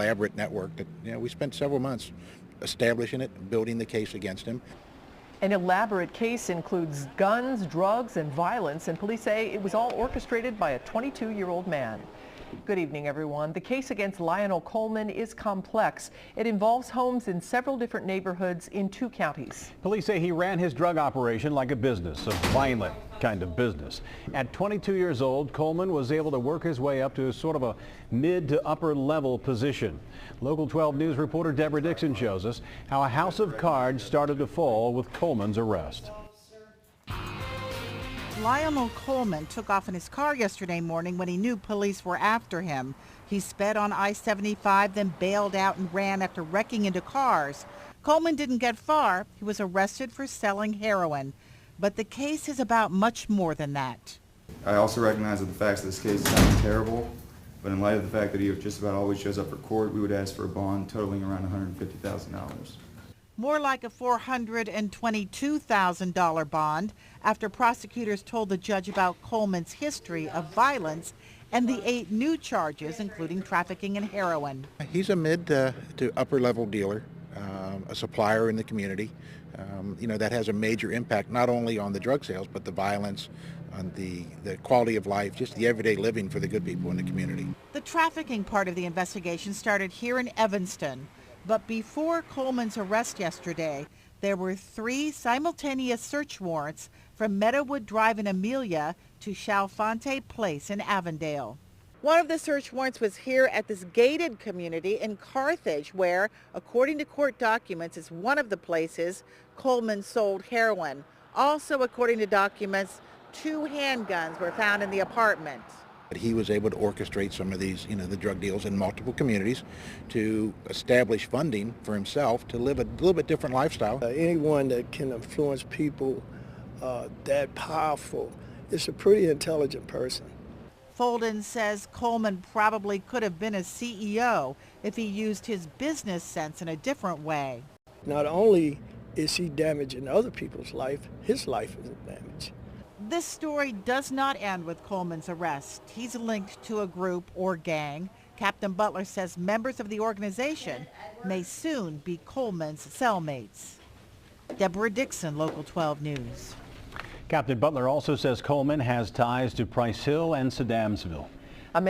Elaborate network that, we spent several months establishing it, building the case against him. An elaborate case includes guns, drugs, and violence, and police say it was all orchestrated by a 22-year-old man. Good evening, everyone. The case against Lionell Coleman is complex. It involves homes in several different neighborhoods in 2 counties. Police say he ran his drug operation like a business, a violent kind of business. At 22 years old, Coleman was able to work his way up to sort of a mid to upper level position. Local 12 News reporter Deb Dixon shows us how a house of cards started to fall with Coleman's arrest. Lionell Coleman took off in his car yesterday morning when he knew police were after him. He sped on I-75, then bailed out and ran after wrecking into cars. Coleman didn't get far. He was arrested for selling heroin. But the case is about much more than that. I also recognize that the facts of this case sound terrible, but in light of the fact that he just about always shows up for court, we would ask for a bond totaling around $150,000. More like a $422,000 bond after prosecutors told the judge about Coleman's history of violence and the 8 new charges, including trafficking and heroin. He's a mid to upper level dealer, a supplier in the community. That has a major impact not only on the drug sales, but the violence, on the quality of life, just the everyday living for the good people in the community. The trafficking part of the investigation started here in Evanston. But before Coleman's arrest yesterday, there were 3 simultaneous search warrants from Meadowood Drive in Amelia to Chalfonte Place in Avondale. One of the search warrants was here at this gated community in Carthage, where, according to court documents, is one of the places Coleman sold heroin. Also, according to documents, 2 handguns were found in the apartment. He was able to orchestrate some of these, the drug deals in multiple communities to establish funding for himself to live a little bit different lifestyle. Anyone that can influence people that powerful is a pretty intelligent person. Folden says Coleman probably could have been a CEO if he used his business sense in a different way. Not only is he damaging other people's life, his life is damaged. This story does not end with Coleman's arrest. He's linked to a group or gang. Captain Butler says members of the organization may soon be Coleman's cellmates. Deborah Dixon, Local 12 News. Captain Butler also says Coleman has ties to Price Hill and Saddamsville.